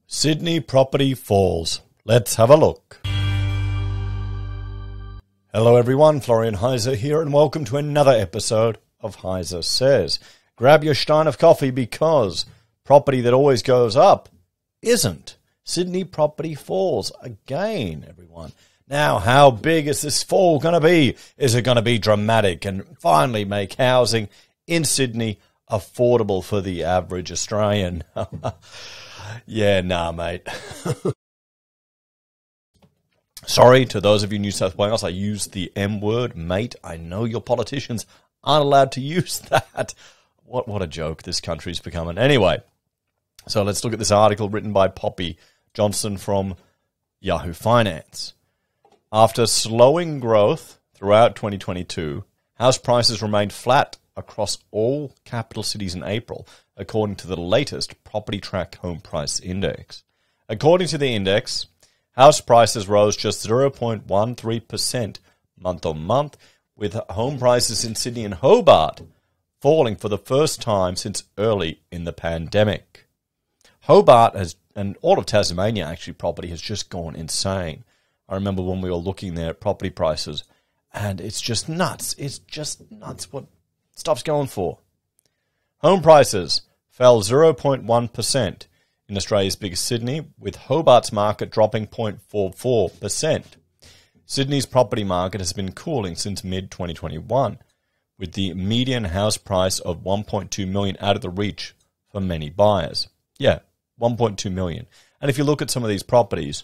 Sydney property falls. Let's have a look. Hello everyone, Florian.Heise here, and welcome to another episode of HeiseSays. Grab your stein of coffee because property that always goes up isn't. Sydney property falls again, everyone. Now, how big is this fall going to be? Is it going to be dramatic and finally make housing in Sydney affordable for the average Australian? Yeah, nah, mate. Sorry to those of you in New South Wales, I used the M word, mate. I know your politicians aren't allowed to use that. What a joke this country's becoming. Anyway, so let's look at this article written by Poppy Johnson from Yahoo Finance. After slowing growth throughout 2022, house prices remained flat across all capital cities in April, according to the latest Property Track Home Price Index. According to the index, house prices rose just 0.13% month-on-month, with home prices in Sydney and Hobart falling for the first time since early in the pandemic. Hobart has, and all of Tasmania actually, property has just gone insane. I remember when we were looking there at property prices, and it's just nuts. It's just nuts what stuff's going for. Home prices fell 0.1% in Australia's biggest Sydney, with Hobart's market dropping 0.44%. Sydney's property market has been cooling since mid-2021, with the median house price of $1.2 million out of the reach for many buyers. Yeah, $1.2 million. And if you look at some of these properties,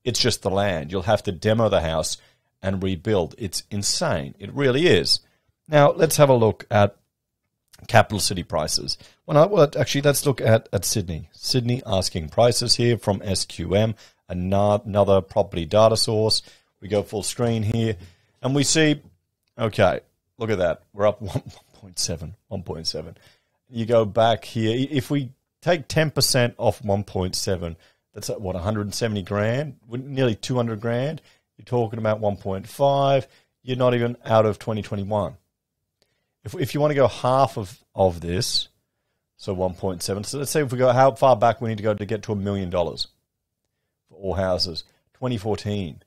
it's just the land. You'll have to demo the house and rebuild. It's insane. It really is. Now, let's have a look at capital city prices. Actually, let's look at Sydney. Sydney asking prices here from SQM, another property data source. We go full screen here, and we see, okay, look at that. We're up 1.7. You go back here. If we take 10% off 1.7, that's what, 170 grand? Nearly 200 grand? You're talking about 1.5. You're not even out of 2021. If you want to go half of this, so 1.7, so let's say if we go how far back we need to go to get to $1 million for all houses, 2014.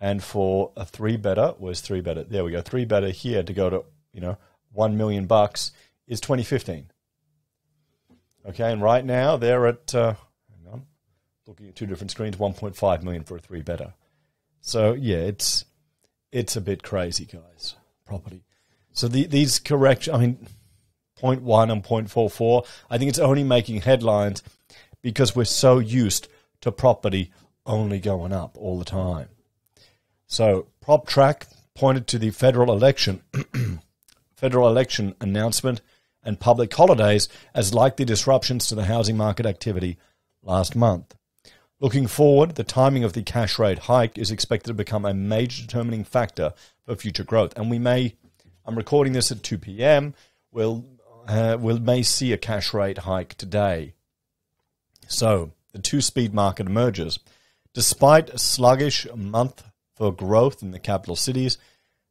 And for a 3-bedder, where's 3-bedder? There we go, 3-bedder here to go to, $1 million is 2015. Okay, and right now they're at, hang on, looking at two different screens, 1.5 million for a 3-bedder. So yeah, it's a bit crazy, guys, property. So these corrections, 0.1 and 0.44, I think it's only making headlines because we're so used to property only going up all the time. So PropTrack pointed to the federal election announcement and public holidays as likely disruptions to the housing market activity last month. Looking forward, the timing of the cash rate hike is expected to become a major determining factor for future growth. And I'm recording this at 2 p.m. We may see a cash rate hike today. So the two-speed market emerges. Despite a sluggish month for growth in the capital cities,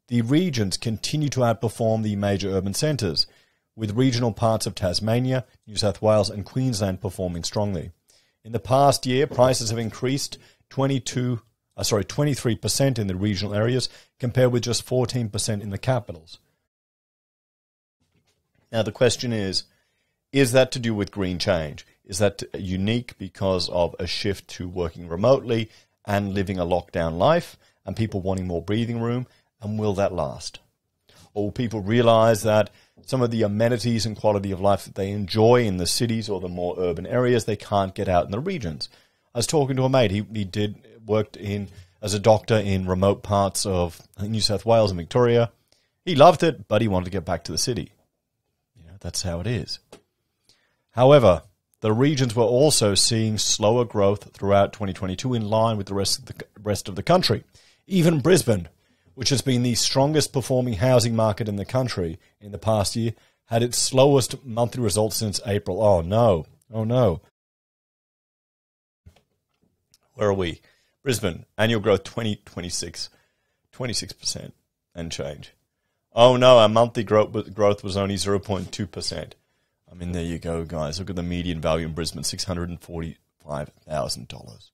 the regions continue to outperform the major urban centres, with regional parts of Tasmania, New South Wales and Queensland performing strongly. In the past year, prices have increased 23% in the regional areas, compared with just 14% in the capitals. Now, the question is that to do with green change? Is that unique because of a shift to working remotely and living a lockdown life and people wanting more breathing room? And will that last? Or will people realize that some of the amenities and quality of life that they enjoy in the cities or the more urban areas, they can't get out in the regions? I was talking to a mate. He worked as a doctor in remote parts of New South Wales and Victoria. He loved it, but he wanted to get back to the city. That's how it is. However, the regions were also seeing slower growth throughout 2022 in line with the rest of the country. Even Brisbane, which has been the strongest performing housing market in the country in the past year, had its slowest monthly results since April. Oh no. Where are we? Brisbane, annual growth 26% and change. Oh no, our monthly growth was only 0.2%. There you go, guys. Look at the median value in Brisbane, $645 $5,000.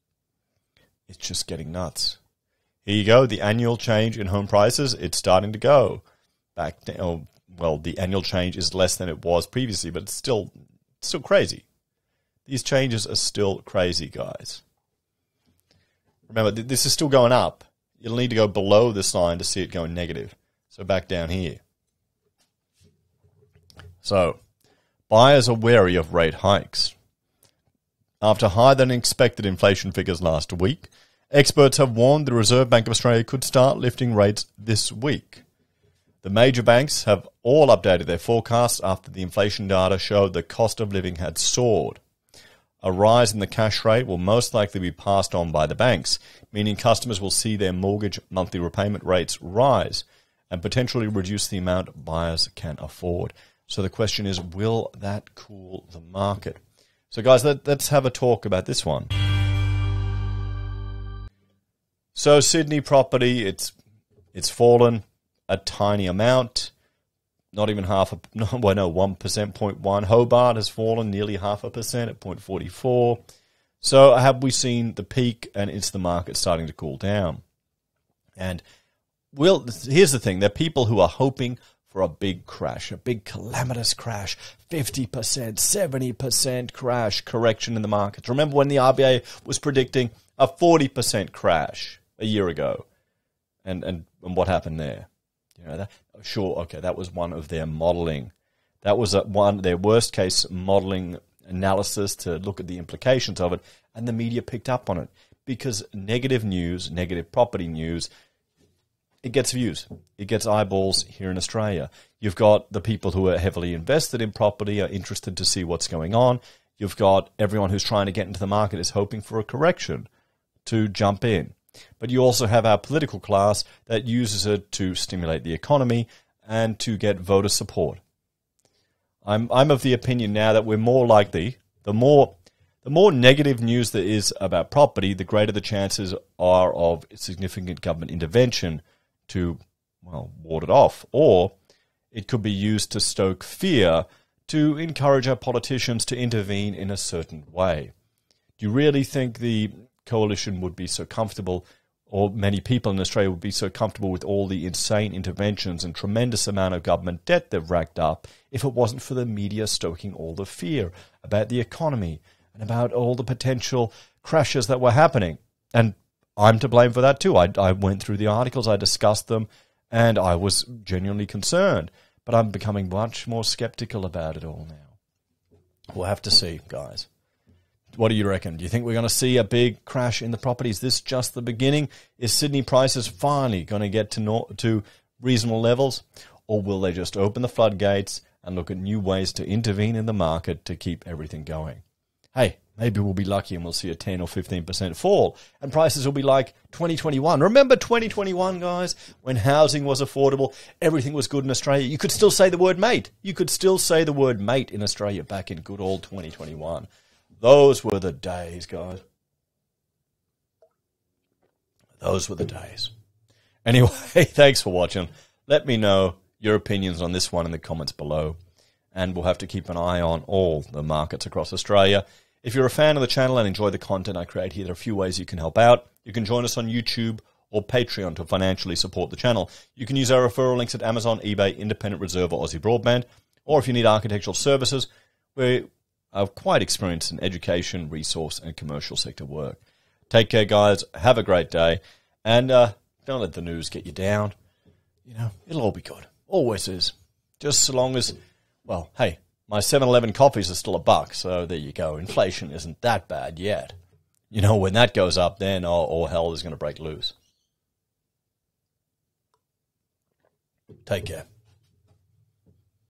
It's just getting nuts. Here you go, the annual change in home prices, it's starting to go back down. Well, the annual change is less than it was previously, but it's still crazy. These changes are still crazy, guys. Remember, this is still going up. You'll need to go below this line to see it going negative. So back down here. So, buyers are wary of rate hikes. After higher than expected inflation figures last week, experts have warned the Reserve Bank of Australia could start lifting rates this week. The major banks have all updated their forecasts after the inflation data showed the cost of living had soared. A rise in the cash rate will most likely be passed on by the banks, meaning customers will see their mortgage monthly repayment rates rise and potentially reduce the amount buyers can afford. So the question is, will that cool the market? So guys, let's have a talk about this one. So Sydney property, it's fallen a tiny amount, not even 1%, 0.1%. Hobart has fallen nearly 0.5% at 0.44. So have we seen the peak, and is the market starting to cool down? And here's the thing, there are people who are hoping for a big crash, a big calamitous crash, 50%, 70% crash, correction in the markets. Remember when the RBA was predicting a 40% crash a year ago? And what happened there? You know, that was one of their modeling. That was their worst case modeling analysis to look at the implications of it, and the media picked up on it because negative news, negative property news, it gets views. It gets eyeballs here in Australia. You've got the people who are heavily invested in property are interested to see what's going on. You've got everyone who's trying to get into the market is hoping for a correction to jump in. But you also have our political class that uses it to stimulate the economy and to get voter support. I'm of the opinion now that we're more likely, the more negative news there is about property, the greater the chances are of significant government intervention to, ward it off. Or it could be used to stoke fear to encourage our politicians to intervene in a certain way. Do you really think the coalition would be so comfortable, or many people in Australia would be so comfortable with all the insane interventions and tremendous amount of government debt they've racked up if it wasn't for the media stoking all the fear about the economy and about all the potential crashes that were happening? And I'm to blame for that too. I went through the articles, I discussed them, and I was genuinely concerned. But I'm becoming much more skeptical about it all now. We'll have to see, guys. What do you reckon? Do you think we're going to see a big crash in the property? Is this just the beginning? Is Sydney prices finally going to get to reasonable levels? Or will they just open the floodgates and look at new ways to intervene in the market to keep everything going? Hey, maybe we'll be lucky and we'll see a 10 or 15% fall and prices will be like 2021. Remember 2021, guys, when housing was affordable, everything was good in Australia. You could still say the word mate. You could still say the word mate in Australia back in good old 2021. Those were the days, guys. Those were the days. Anyway, thanks for watching. Let me know your opinions on this one in the comments below. And we'll have to keep an eye on all the markets across Australia. If you're a fan of the channel and enjoy the content I create here, there are a few ways you can help out. You can join us on YouTube or Patreon to financially support the channel. You can use our referral links at Amazon, eBay, Independent Reserve, or AussieBroadband. Or if you need architectural services, we're quite experienced in education, resource, and commercial sector work. Take care, guys. Have a great day. And don't let the news get you down. You know, it'll all be good. Always is. Just so long as, well, hey, my 7-Eleven coffees are still $1, so there you go. Inflation isn't that bad yet. You know, when that goes up, then all hell is going to break loose. Take care.